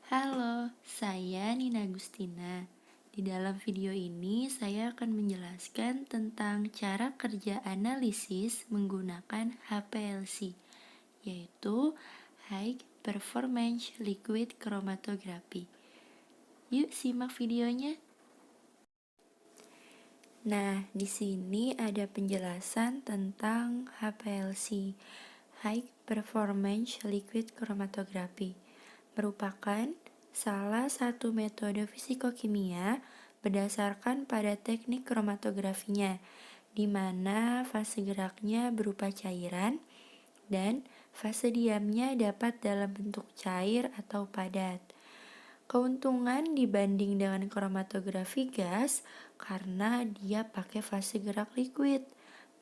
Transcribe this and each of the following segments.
Halo, saya Nina Agustina. Di dalam video ini, saya akan menjelaskan tentang cara kerja analisis menggunakan HPLC, yaitu High Performance Liquid Chromatography. Yuk simak videonya. Nah, di sini ada penjelasan tentang HPLC, High Performance Liquid Chromatography. Merupakan salah satu metode fisikokimia berdasarkan pada teknik kromatografinya, di mana fase geraknya berupa cairan dan fase diamnya dapat dalam bentuk cair atau padat. Keuntungan dibanding dengan kromatografi gas karena dia pakai fase gerak liquid.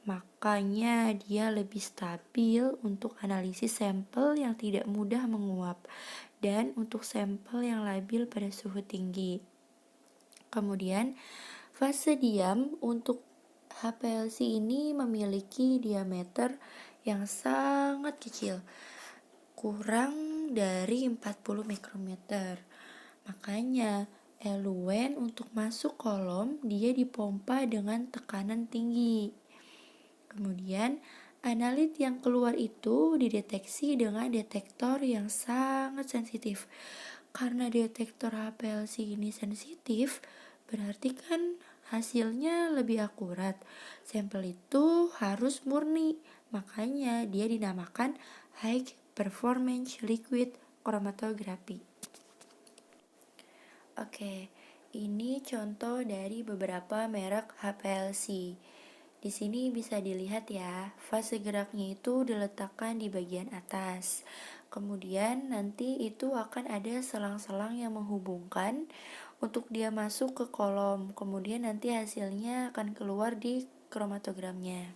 Makanya dia lebih stabil untuk analisis sampel yang tidak mudah menguap dan untuk sampel yang labil pada suhu tinggi. Kemudian, fase diam untuk HPLC ini memiliki diameter yang sangat kecil, kurang dari 40 mikrometer. Makanya, eluen untuk masuk kolom dia dipompa dengan tekanan tinggi. Kemudian, analit yang keluar itu dideteksi dengan detektor yang sangat sensitif. Karena detektor HPLC ini sensitif, berarti kan hasilnya lebih akurat. Sampel itu harus murni, makanya dia dinamakan High Performance Liquid Chromatography. Oke, ini contoh dari beberapa merek HPLC. Di sini bisa dilihat ya, fase geraknya itu diletakkan di bagian atas. Kemudian nanti itu akan ada selang-selang yang menghubungkan untuk dia masuk ke kolom. Kemudian nanti hasilnya akan keluar di kromatogramnya.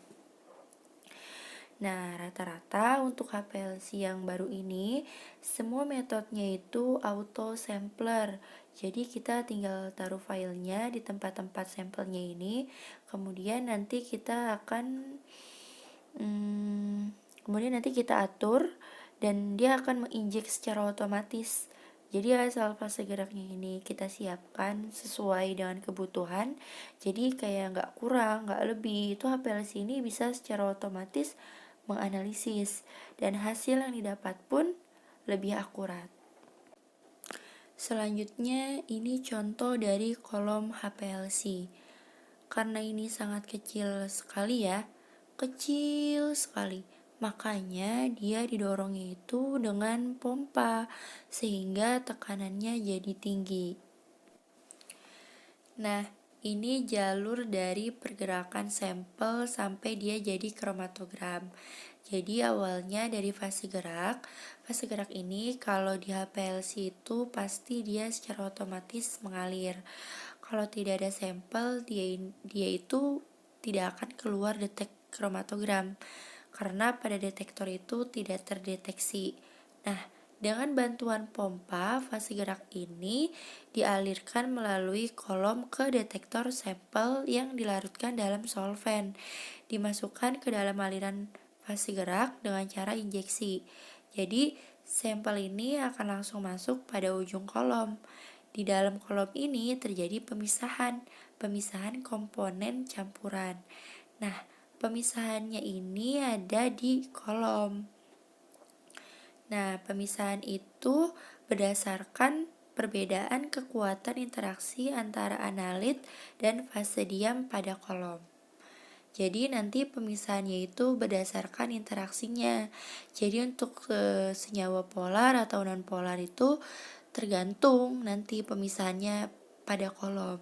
Nah, rata-rata untuk HPLC yang baru ini, semua metodenya itu auto sampler. Jadi kita tinggal taruh filenya di tempat-tempat sampelnya ini, kemudian nanti kita akan atur dan dia akan menginjek secara otomatis. Jadi asal fase geraknya ini kita siapkan sesuai dengan kebutuhan. Jadi kayak nggak kurang, nggak lebih. Itu HPLC ini bisa secara otomatis menganalisis dan hasil yang didapat pun lebih akurat. Selanjutnya ini contoh dari kolom HPLC. Karena ini sangat kecil sekali ya, kecil sekali. Makanya dia didorongnya itu dengan pompa sehingga tekanannya jadi tinggi. Nah, ini jalur dari pergerakan sampel sampai dia jadi kromatogram. Jadi awalnya dari fase gerak. Fase gerak ini kalau di HPLC itu pasti dia secara otomatis mengalir. Kalau tidak ada sampel, dia itu tidak akan keluar detek kromatogram karena pada detektor itu tidak terdeteksi. Nah, dengan bantuan pompa, fase gerak ini dialirkan melalui kolom ke detektor sampel yang dilarutkan dalam solvent, dimasukkan ke dalam aliran fase gerak dengan cara injeksi. Jadi, sampel ini akan langsung masuk pada ujung kolom. Di dalam kolom ini terjadi pemisahan komponen campuran. Nah, pemisahannya ini ada di kolom. Nah, pemisahan itu berdasarkan perbedaan kekuatan interaksi antara analit dan fase diam pada kolom. Jadi nanti pemisahannya itu berdasarkan interaksinya. Jadi untuk senyawa polar atau non polar itu tergantung nanti pemisahannya pada kolom.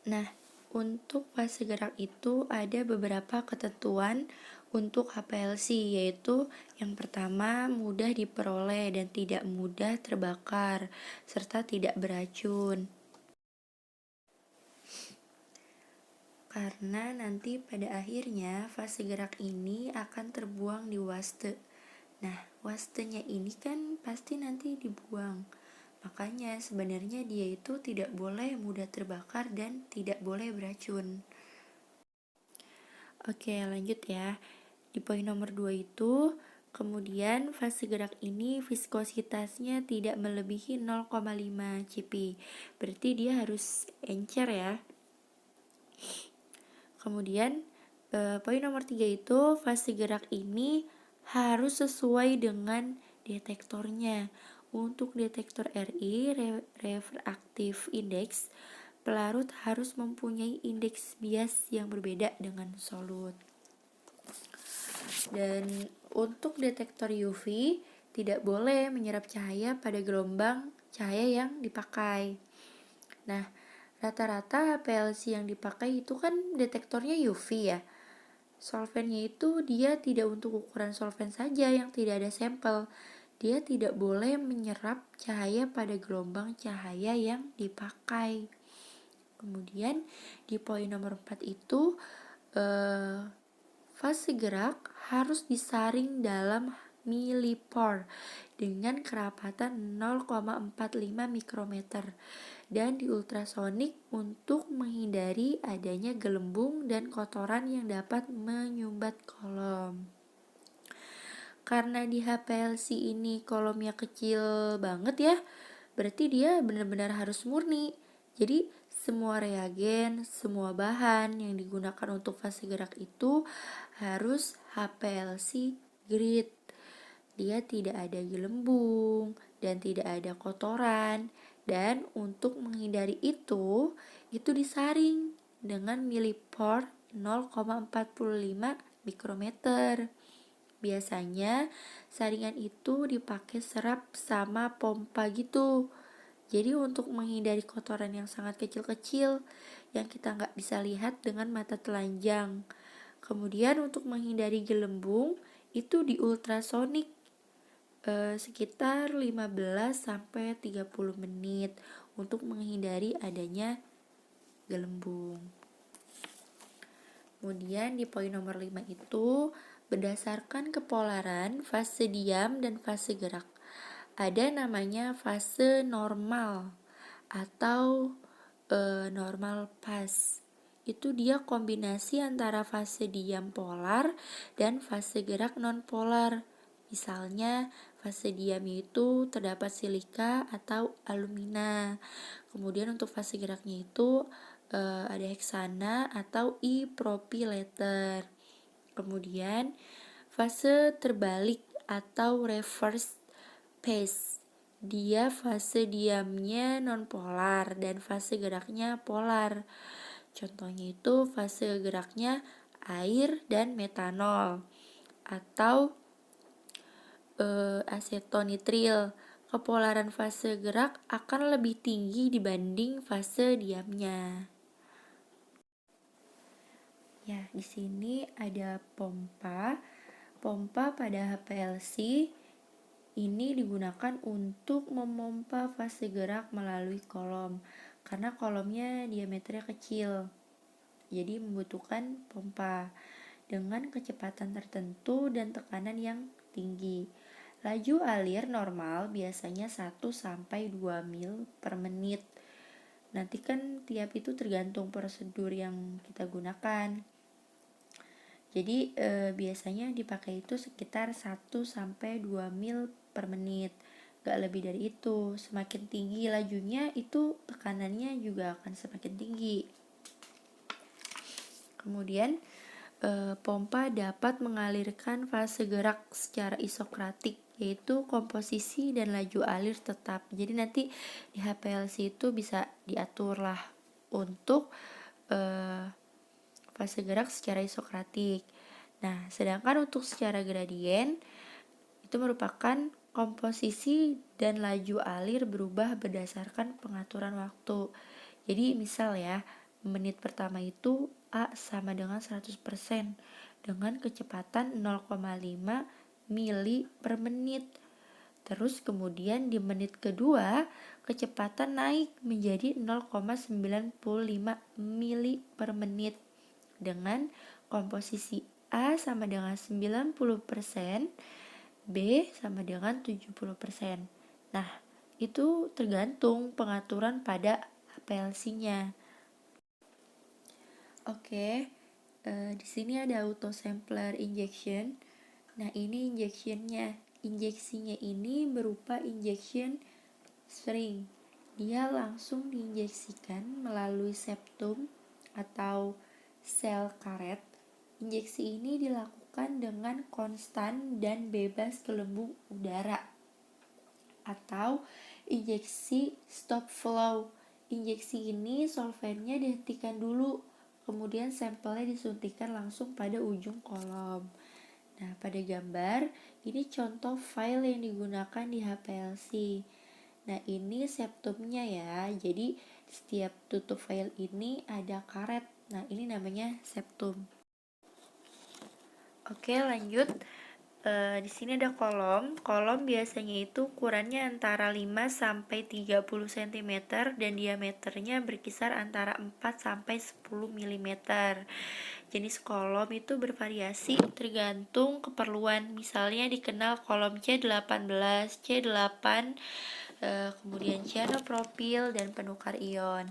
Nah, untuk fase gerak itu ada beberapa ketentuan untuk HPLC, yaitu yang pertama mudah diperoleh dan tidak mudah terbakar, serta tidak beracun. Karena nanti pada akhirnya fase gerak ini akan terbuang di waste. Nah, wastenya ini kan pasti nanti dibuang. Makanya sebenarnya dia itu tidak boleh mudah terbakar dan tidak boleh beracun. Oke, lanjut ya. Di poin nomor 2 itu Kemudian fase gerak ini viskositasnya tidak melebihi 0,5 cp. Berarti dia harus encer ya. Kemudian poin nomor 3 itu fase gerak ini harus sesuai dengan detektornya. Untuk detektor RI, refraktif index, pelarut harus mempunyai indeks bias yang berbeda dengan solut. Dan untuk detektor UV tidak boleh menyerap cahaya pada gelombang cahaya yang dipakai. Nah, rata-rata HPLC yang dipakai itu kan detektornya UV ya. Solvennya itu dia tidak untuk ukuran solven saja yang tidak ada sampel. Dia tidak boleh menyerap cahaya pada gelombang cahaya yang dipakai. Kemudian di poin nomor 4 itu fase gerak harus disaring dalam millipore dengan kerapatan 0,45 mikrometer dan di ultrasonik untuk menghindari adanya gelembung dan kotoran yang dapat menyumbat kolom. Karena di HPLC ini kolomnya kecil banget ya, berarti dia benar-benar harus murni. Jadi semua reagen, semua bahan yang digunakan untuk fase gerak itu harus HPLC grade. Dia tidak ada gelembung dan tidak ada kotoran. Dan untuk menghindari itu disaring dengan millipore 0,45 mikrometer. Biasanya saringan itu dipakai serap sama pompa gitu. Jadi untuk menghindari kotoran yang sangat kecil-kecil yang kita nggak bisa lihat dengan mata telanjang. Kemudian untuk menghindari gelembung itu di ultrasonik sekitar 15-30 menit untuk menghindari adanya gelembung. Kemudian di poin nomor 5 itu berdasarkan kepolaran fase diam dan fase gerak. Ada namanya fase normal atau normal phase. Itu dia kombinasi antara fase diam polar dan fase gerak non polar. Misalnya fase diam itu terdapat silika atau alumina. Kemudian untuk fase geraknya itu ada heksana atau ipropileter. Kemudian fase terbalik atau reverse phase. Dia fase diamnya nonpolar dan fase geraknya polar. Contohnya itu fase geraknya air dan metanol atau asetonitril. Kepolaran fase gerak akan lebih tinggi dibanding fase diamnya. Ya, di sini ada pompa. Pompa pada HPLC ini digunakan untuk memompa fase gerak melalui kolom karena kolomnya diameternya kecil. Jadi membutuhkan pompa dengan kecepatan tertentu dan tekanan yang tinggi. Laju alir normal biasanya 1-2 mil per menit. Nanti kan tiap itu tergantung prosedur yang kita gunakan. Jadi biasanya dipakai itu sekitar 1-2 mil per menit. Gak lebih dari itu. Semakin tinggi lajunya itu tekanannya juga akan semakin tinggi. Kemudian pompa dapat mengalirkan fase gerak secara isokratik, yaitu komposisi dan laju alir tetap. Jadi nanti di HPLC itu bisa diatur lah untuk fase gerak secara isokratik. Nah, sedangkan untuk secara gradien itu merupakan komposisi dan laju alir berubah berdasarkan pengaturan waktu. Jadi misal ya, menit pertama itu A sama dengan 100% dengan kecepatan 0,5 mili per menit. Terus kemudian di menit kedua kecepatan naik menjadi 0,95 mili per menit dengan komposisi A sama dengan 90%, B sama dengan 70%. Nah, itu tergantung pengaturan pada HPLC-nya. Oke, di sini ada auto sampler injection. Nah, ini injectionnya. Injeksinya ini berupa injection spring. Dia langsung diinjeksikan melalui septum atau sel karet. Injeksi ini dilakukan dengan konstan dan bebas gelembung udara atau injeksi stop flow. Injeksi ini solvennya dihentikan dulu, kemudian sampelnya disuntikan langsung pada ujung kolom. Nah, pada gambar ini contoh file yang digunakan di HPLC. Nah, ini septumnya ya. Jadi setiap tutup file ini ada karet. Nah, ini namanya septum. Oke, lanjut. Di sini ada kolom. Kolom biasanya itu ukurannya antara 5 sampai 30 cm dan diameternya berkisar antara 4 sampai 10 mm. Jenis kolom itu bervariasi tergantung keperluan. Misalnya dikenal kolom C18, C8, kemudian cyanopropil dan penukar ion.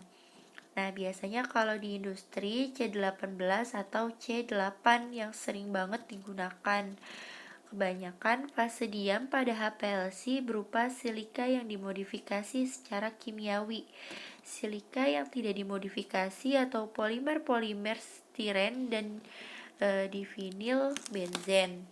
Nah, biasanya kalau di industri C18 atau C8 yang sering banget digunakan. Kebanyakan fase diam pada HPLC berupa silika yang dimodifikasi secara kimiawi. Silika yang tidak dimodifikasi atau polimer-polimer stiren dan divinil benzen.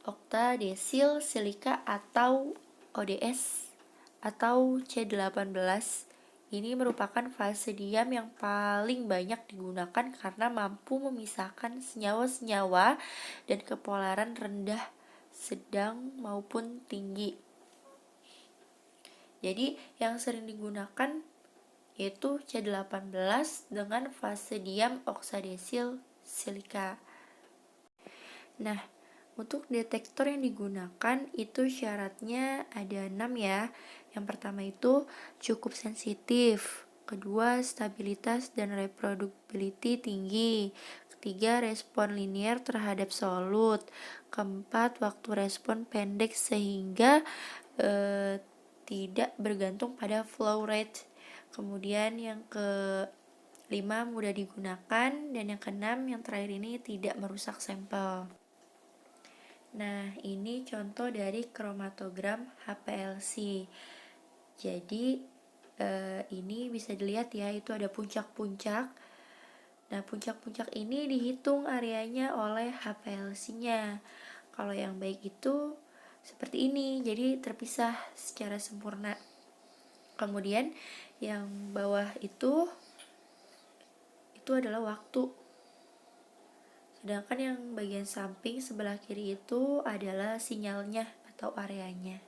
Oktadesil silika atau ODS atau C18 ini merupakan fase diam yang paling banyak digunakan karena mampu memisahkan senyawa-senyawa dan kepolaran rendah, sedang maupun tinggi. Jadi yang sering digunakan yaitu C18 dengan fase diam oksadesil silika. Nah, untuk detektor yang digunakan itu syaratnya ada 6 ya. Yang pertama itu cukup sensitif. Kedua, stabilitas dan reproducibility tinggi. Ketiga, respon linear terhadap solut. Keempat, waktu respon pendek sehingga tidak bergantung pada flow rate. Kemudian yang kelima, mudah digunakan. Dan yang keenam, yang terakhir ini tidak merusak sampel. Nah, ini contoh dari kromatogram HPLC. Jadi, ini bisa dilihat ya, itu ada puncak-puncak. Nah, puncak-puncak ini dihitung areanya oleh HPLC-nya. Kalau yang baik itu seperti ini, jadi terpisah secara sempurna. Kemudian, yang bawah itu adalah waktu. Sedangkan yang bagian samping sebelah kiri itu adalah sinyalnya atau areanya.